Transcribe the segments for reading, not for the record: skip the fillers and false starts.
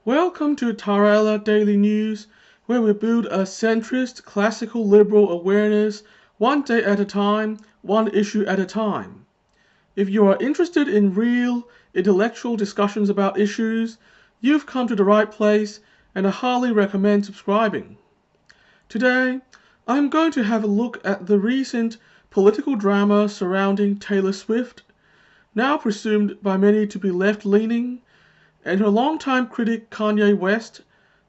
Welcome to TaraElla Daily News, where we build a centrist, classical liberal awareness one day at a time, one issue at a time. If you are interested in real, intellectual discussions about issues, you've come to the right place, and I highly recommend subscribing. Today, I'm going to have a look at the recent political drama surrounding Taylor Swift, now presumed by many to be left-leaning, and her longtime critic Kanye West,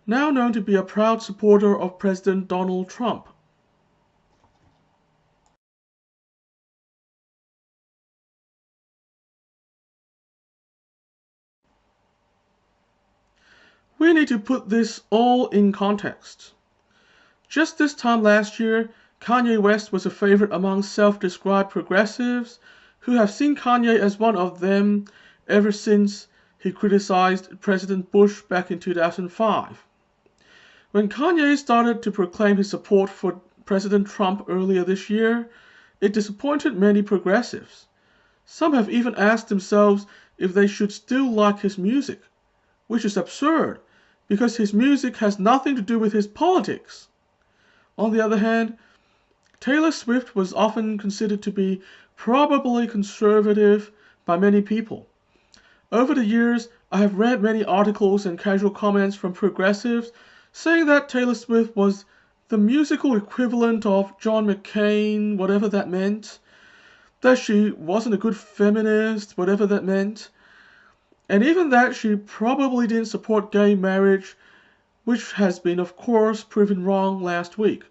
now known to be a proud supporter of President Donald Trump. We need to put this all in context. Just this time last year, Kanye West was a favorite among self-described progressives who have seen Kanye as one of them ever since he criticized President Bush back in 2005. When Kanye started to proclaim his support for President Trump earlier this year, it disappointed many progressives. Some have even asked themselves if they should still like his music, which is absurd because his music has nothing to do with his politics. On the other hand, Taylor Swift was often considered to be probably conservative by many people. Over the years, I have read many articles and casual comments from progressives saying that Taylor Swift was the musical equivalent of John McCain, whatever that meant, that she wasn't a good feminist, whatever that meant, and even that she probably didn't support gay marriage, which has been, of course, proven wrong last week.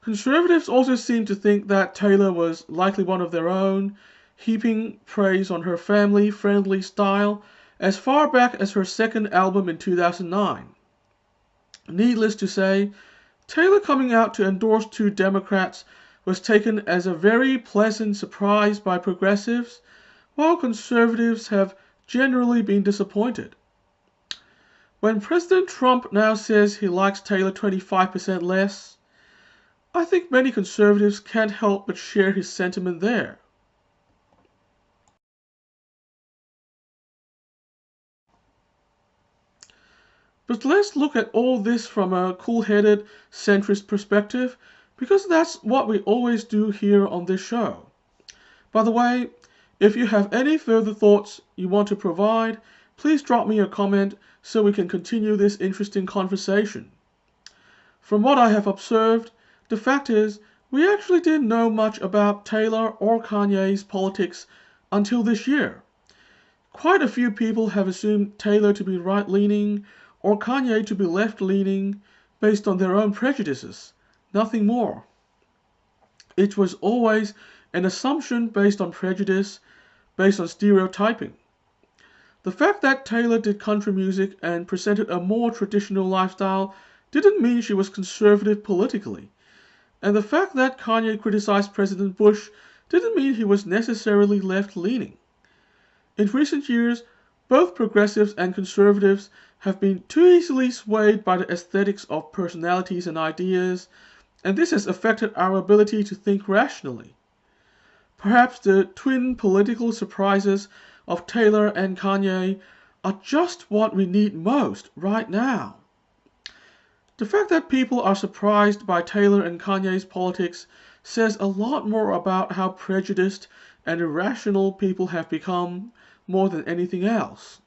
Conservatives also seem to think that Taylor was likely one of their own, heaping praise on her family-friendly style as far back as her second album in 2009. Needless to say, Taylor coming out to endorse two Democrats was taken as a very pleasant surprise by progressives, while conservatives have generally been disappointed. When President Trump now says he likes Taylor 25% less, I think many conservatives can't help but share his sentiment there. But let's look at all this from a cool-headed, centrist perspective, because that's what we always do here on this show. By the way, if you have any further thoughts you want to provide, please drop me a comment so we can continue this interesting conversation. From what I have observed, the fact is, we actually didn't know much about Taylor or Kanye's politics until this year. Quite a few people have assumed Taylor to be right-leaning or Kanye to be left-leaning based on their own prejudices, nothing more. It was always an assumption based on prejudice, based on stereotyping. The fact that Taylor did country music and presented a more traditional lifestyle didn't mean she was conservative politically. And the fact that Kanye criticized President Bush didn't mean he was necessarily left-leaning. In recent years, both progressives and conservatives have been too easily swayed by the aesthetics of personalities and ideas, and this has affected our ability to think rationally. Perhaps the twin political surprises of Taylor and Kanye are just what we need most right now. The fact that people are surprised by Taylor and Kanye's politics says a lot more about how prejudiced and irrational people have become more than anything else.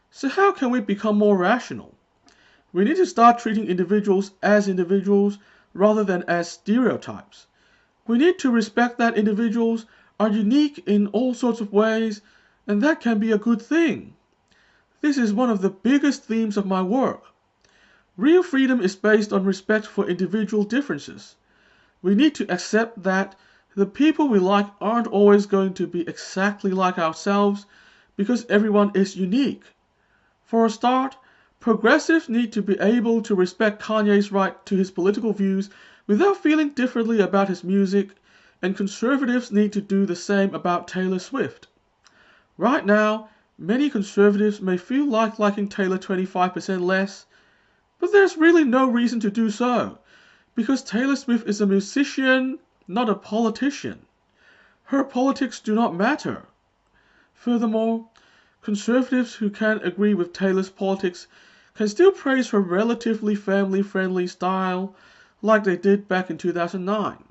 So how can we become more rational? We need to start treating individuals as individuals rather than as stereotypes. We need to respect that individuals are unique in all sorts of ways, and that can be a good thing. This is one of the biggest themes of my work. Real freedom is based on respect for individual differences. We need to accept that the people we like aren't always going to be exactly like ourselves because everyone is unique. For a start, progressives need to be able to respect Kanye's right to his political views without feeling differently about his music, and conservatives need to do the same about Taylor Swift. Right now, many conservatives may feel like liking Taylor 25% less, but there's really no reason to do so, because Taylor Swift is a musician, not a politician. Her politics do not matter. Furthermore, conservatives who can't agree with Taylor's politics can still praise her relatively family-friendly style like they did back in 2009.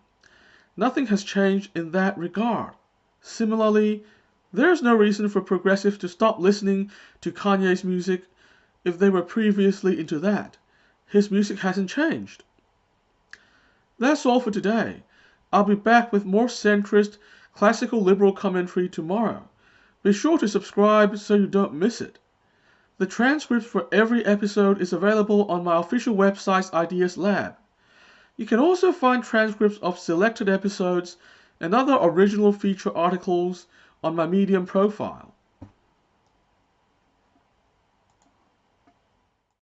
Nothing has changed in that regard. Similarly, there is no reason for progressives to stop listening to Kanye's music if they were previously into that. His music hasn't changed. That's all for today. I'll be back with more centrist, classical liberal commentary tomorrow. Be sure to subscribe so you don't miss it. The transcript for every episode is available on my official website's Ideas Lab. You can also find transcripts of selected episodes and other original feature articles on my Medium profile.